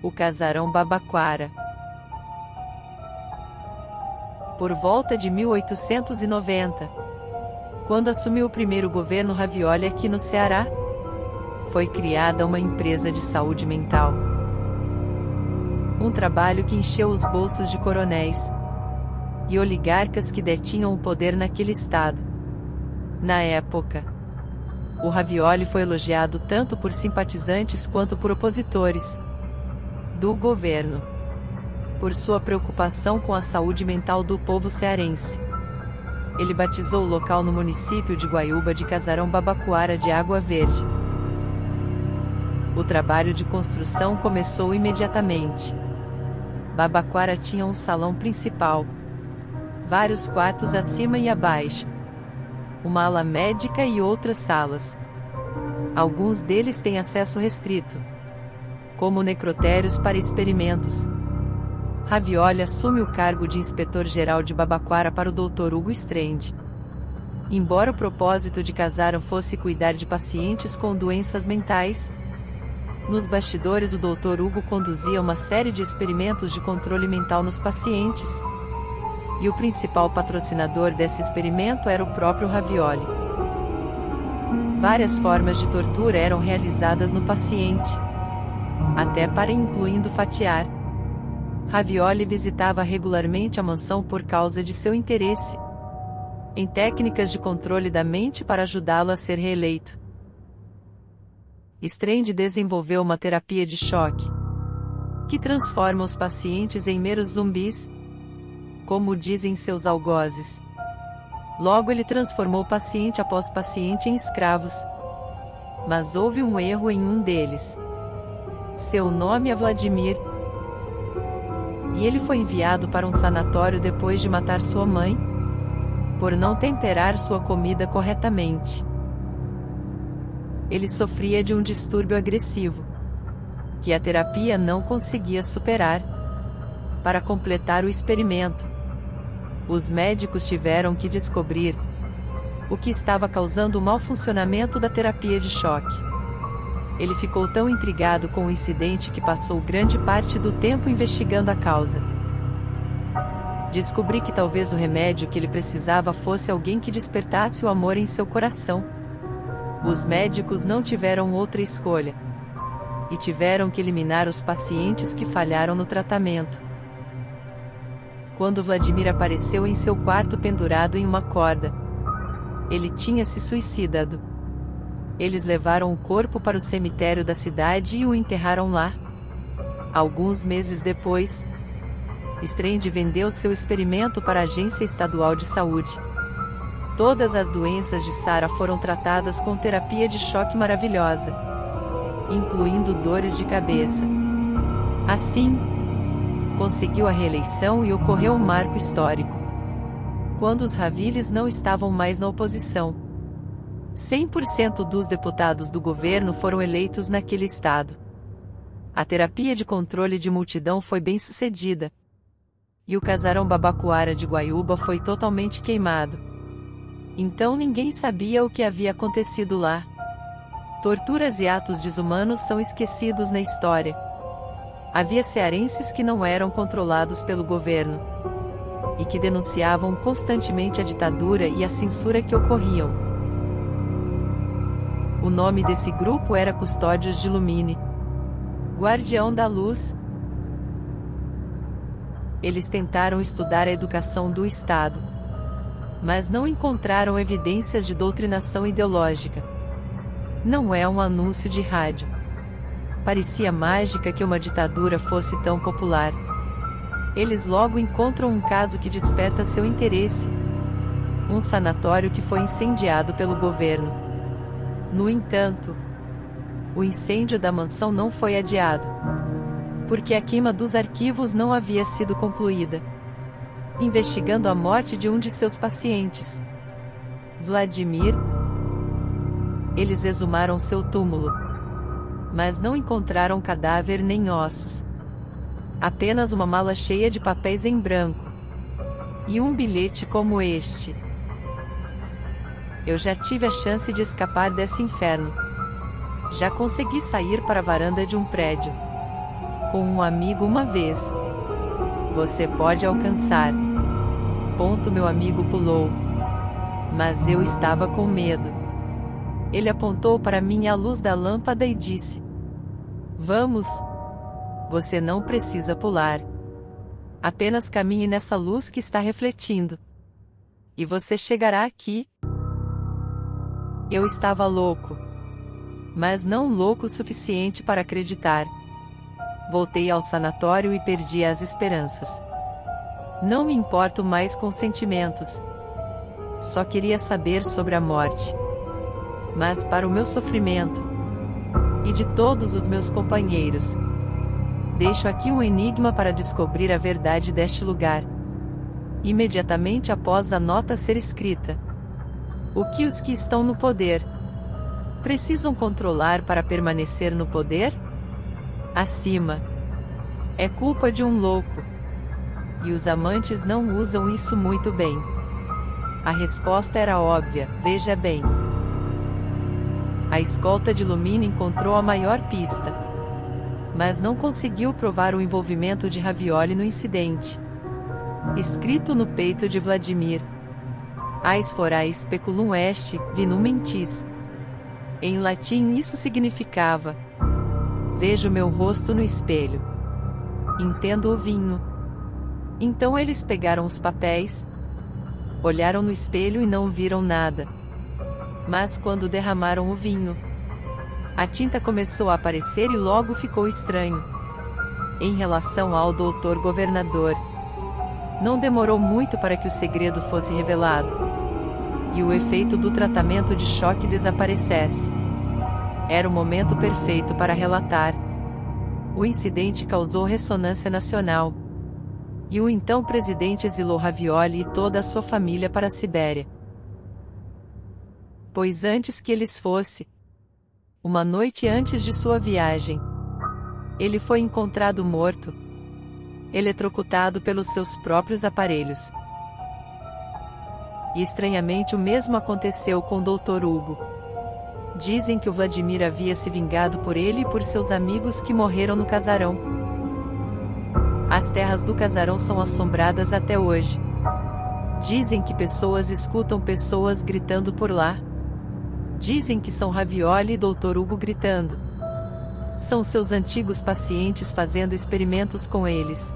O Casarão Babaquara. Por volta de 1890, quando assumiu o primeiro governo Ravioli aqui no Ceará, foi criada uma empresa de saúde mental. Um trabalho que encheu os bolsos de coronéis e oligarcas que detinham o poder naquele estado. Na época, o Ravioli foi elogiado tanto por simpatizantes quanto por opositores do governo, por sua preocupação com a saúde mental do povo cearense. Ele batizou o local no município de Guaiúba de Casarão Babaquara de Água Verde. O trabalho de construção começou imediatamente. Babaquara tinha um salão principal, vários quartos acima e abaixo, uma ala médica e outras salas. Alguns deles têm acesso restrito, como necrotérios para experimentos. Ravioli assume o cargo de inspetor-geral de Babaquara para o Dr. Hugo Strand. Embora o propósito de Casarão fosse cuidar de pacientes com doenças mentais, nos bastidores o Dr. Hugo conduzia uma série de experimentos de controle mental nos pacientes, e o principal patrocinador desse experimento era o próprio Ravioli. Várias formas de tortura eram realizadas no paciente, até para e incluindo fatiar. Ravioli visitava regularmente a mansão por causa de seu interesse em técnicas de controle da mente para ajudá-lo a ser reeleito. Strand desenvolveu uma terapia de choque que transforma os pacientes em meros zumbis, como dizem seus algozes. Logo ele transformou paciente após paciente em escravos. Mas houve um erro em um deles. Seu nome é Vladimir, e ele foi enviado para um sanatório depois de matar sua mãe, por não temperar sua comida corretamente. Ele sofria de um distúrbio agressivo, que a terapia não conseguia superar. Para completar o experimento, os médicos tiveram que descobrir o que estava causando o mau funcionamento da terapia de choque. Ele ficou tão intrigado com o incidente que passou grande parte do tempo investigando a causa. Descobri que talvez o remédio que ele precisava fosse alguém que despertasse o amor em seu coração. Os médicos não tiveram outra escolha, e tiveram que eliminar os pacientes que falharam no tratamento. Quando Vladimir apareceu em seu quarto pendurado em uma corda, ele tinha se suicidado. Eles levaram o corpo para o cemitério da cidade e o enterraram lá. Alguns meses depois, Strand vendeu seu experimento para a Agência Estadual de Saúde. Todas as doenças de Sara foram tratadas com terapia de choque maravilhosa, incluindo dores de cabeça. Assim, conseguiu a reeleição e ocorreu um marco histórico. Quando os Ravilis não estavam mais na oposição, 100% dos deputados do governo foram eleitos naquele estado. A terapia de controle de multidão foi bem sucedida, e o Casarão Babaquara de Guaiúba foi totalmente queimado. Então ninguém sabia o que havia acontecido lá. Torturas e atos desumanos são esquecidos na história. Havia cearenses que não eram controlados pelo governo, e que denunciavam constantemente a ditadura e a censura que ocorriam. O nome desse grupo era Custódios de Lumine, Guardião da Luz. Eles tentaram estudar a educação do Estado, mas não encontraram evidências de doutrinação ideológica. Não é um anúncio de rádio. Parecia mágica que uma ditadura fosse tão popular. Eles logo encontram um caso que desperta seu interesse: um sanatório que foi incendiado pelo governo. No entanto, o incêndio da mansão não foi adiado, porque a queima dos arquivos não havia sido concluída. Investigando a morte de um de seus pacientes, Vladimir, eles exumaram seu túmulo, mas não encontraram cadáver nem ossos. Apenas uma mala cheia de papéis em branco, e um bilhete como este: eu já tive a chance de escapar desse inferno. Já consegui sair para a varanda de um prédio. com um amigo uma vez. Você pode alcançar. Meu amigo pulou. Mas eu estava com medo. Ele apontou para mim a luz da lâmpada e disse: Vamos. Você não precisa pular. Apenas caminhe nessa luz que está refletindo. E você chegará aqui. Eu estava louco. Mas não louco o suficiente para acreditar. Voltei ao sanatório e perdi as esperanças. Não me importo mais com sentimentos. Só queria saber sobre a morte. Mas para o meu sofrimento, e de todos os meus companheiros, deixo aqui um enigma para descobrir a verdade deste lugar. Imediatamente após a nota ser escrita, o que os que estão no poder precisam controlar para permanecer no poder? Acima. É culpa de um louco. E os amantes não usam isso muito bem. A resposta era óbvia, veja bem. A escolta de Lumine encontrou a maior pista, mas não conseguiu provar o envolvimento de Ravioli no incidente. Escrito no peito de Vladimir: Ais forais speculum est, vinum mentis. Em latim isso significava: vejo meu rosto no espelho. Entendo o vinho. Então eles pegaram os papéis, olharam no espelho e não viram nada. Mas quando derramaram o vinho, a tinta começou a aparecer e logo ficou estranho. Em relação ao doutor governador, não demorou muito para que o segredo fosse revelado, e o efeito do tratamento de choque desaparecesse. Era o momento perfeito para relatar. O incidente causou ressonância nacional, e o então presidente exilou Ravioli e toda a sua família para a Sibéria. Pois antes que eles fossem, uma noite antes de sua viagem, ele foi encontrado morto, eletrocutado pelos seus próprios aparelhos. E estranhamente o mesmo aconteceu com o Dr. Hugo. Dizem que o Vladimir havia se vingado por ele e por seus amigos que morreram no casarão. As terras do casarão são assombradas até hoje. Dizem que pessoas escutam pessoas gritando por lá. Dizem que são Ravioli e Dr. Hugo gritando. São seus antigos pacientes fazendo experimentos com eles.